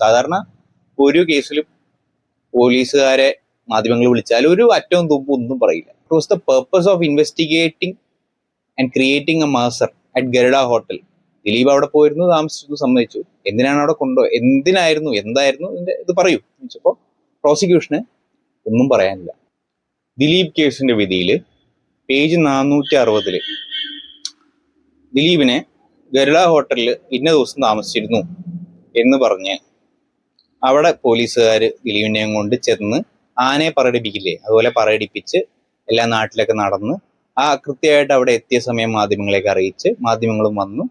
സാധാരണ ഒരു കേസിലും പോലീസുകാരെ മാധ്യമങ്ങൾ വിളിച്ചാൽ ഒരു അറ്റവും തുമ്പും ഒന്നും പറയില്ല. It was the purpose of investigating and creating a maser at Garuda hotel. Dileep അവിടെ പോയിരുന്നു, താമസിച്ചു, സമ്മതിച്ചു. എന്തിനാണ് അവിടെ കൊണ്ടുപോയത്, എന്തായിരുന്നു ഇത് പറയൂ ചോദിച്ചപ്പോൾ പ്രോസിക്യൂഷന് ഒന്നും പറയാനില്ല. ദിലീപ് കേസിന്റെ വിധിയിൽ പേജ് 460 ദിലീപിനെ ഗരുഡ ഹോട്ടലിൽ ഇന്ന ദിവസം താമസിച്ചിരുന്നു എന്ന് പറഞ്ഞ് അവിടെ പോലീസുകാർ ദിലീപിനെയും കൊണ്ട് ചെന്ന് ആനയെ പറയിപ്പിക്കില്ലേ, അതുപോലെ പറയിപ്പിച്ച് എല്ലാ നാട്ടിലൊക്കെ നടന്ന് കൃത്യമായിട്ട് അവിടെ എത്തിയ സമയം മാധ്യമങ്ങളെയൊക്കെ അറിയിച്ച് മാധ്യമങ്ങളും വന്നു.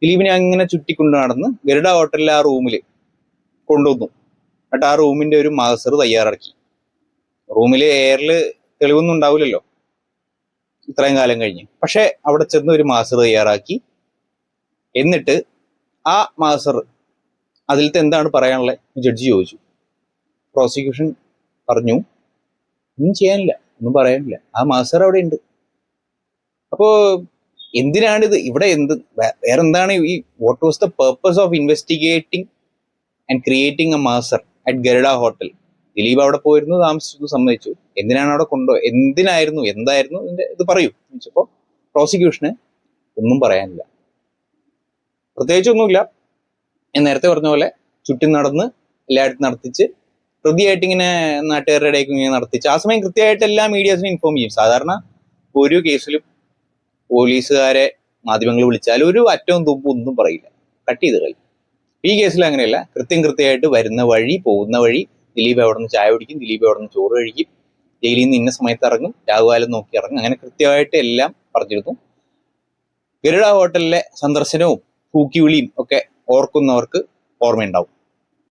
ദിലീപിനെ അങ്ങനെ ചുറ്റിക്കൊണ്ട് നടന്ന് ഗരുഡ ഹോട്ടലിലെ ആ റൂമിൽ കൊണ്ടുവന്നു. എന്നിട്ട് ആ റൂമിന്റെ ഒരു മാസ്റ്റർ തയ്യാറാക്കി. റൂമിൽ എയറിൽ തെളിവൊന്നും ഉണ്ടാവില്ലല്ലോ ഇത്രയും കാലം കഴിഞ്ഞ്. പക്ഷെ അവിടെ ചെന്ന് ഒരു മാസ്റ്റർ തയ്യാറാക്കി. എന്നിട്ട് ആ മാസ്റ്റർ അതിലത്തെ എന്താണ് പറയാനുള്ളത് ജഡ്ജി ചോദിച്ചു. പ്രോസിക്യൂഷൻ പറഞ്ഞു ഒന്നും ചെയ്യാനില്ല, ഒന്നും പറയാനില്ല, ആ മാസ്റ്റർ അവിടെ ഉണ്ട്. അപ്പോ എന്തിനാണിത് ഇവിടെ വേറെന്താണ് ഈ what was the purpose of investigating and creating a master at Garuda hotel? Dileep അവിടെ പോയിരുന്നു, താമസിച്ചു, സമ്മതിച്ചു. എന്തിനാണ് അവിടെ കൊണ്ടുപോയത്, എന്തായിരുന്നു ഇത് പറയൂ ചോദിച്ചപ്പോൾ പ്രോസിക്യൂഷന് ഒന്നും പറയാനില്ല, പ്രത്യേകിച്ചൊന്നുമില്ല. ഞാൻ നേരത്തെ പറഞ്ഞ പോലെ ചുറ്റി നടന്ന് എല്ലായിടത്തും നടത്തിച്ച് പ്രതിയായിട്ട് ഇങ്ങനെ നാട്ടുകാരുടെ ഇടയ്ക്ക് ഇങ്ങനെ നടത്തിച്ച് ആ സമയം കൃത്യമായിട്ട് എല്ലാ മീഡിയാസിനും ഇൻഫോം ചെയ്യും. സാധാരണ ഒരു കേസിലും പോലീസുകാരെ മാധ്യമങ്ങൾ വിളിച്ചാൽ ഒരു അറ്റവും തുമ്പും ഒന്നും പറയില്ല, കട്ട് ചെയ്ത് കളയും. ഈ കേസിൽ അങ്ങനെയല്ല. കൃത്യമായിട്ട് വരുന്ന വഴി, പോകുന്ന വഴി, ദിലീപ് എവിടെ നിന്ന് ചായ കുടിക്കും, ദിലീപ് എവിടെ നിന്ന് ചോറ് കഴിക്കും, ജയിലിൽ നിന്ന് ഇന്ന സമയത്ത് ഇറങ്ങും, രാഹുകാലം നോക്കി ഇറങ്ങും, അങ്ങനെ കൃത്യമായിട്ട് എല്ലാം പറഞ്ഞിരുന്നു. ഗരുഡ ഹോട്ടലിലെ സന്ദർശനവും കൂക്കിവിളിയും ഒക്കെ ഓർക്കുന്നവർക്ക് ഓർമ്മയുണ്ടാവും.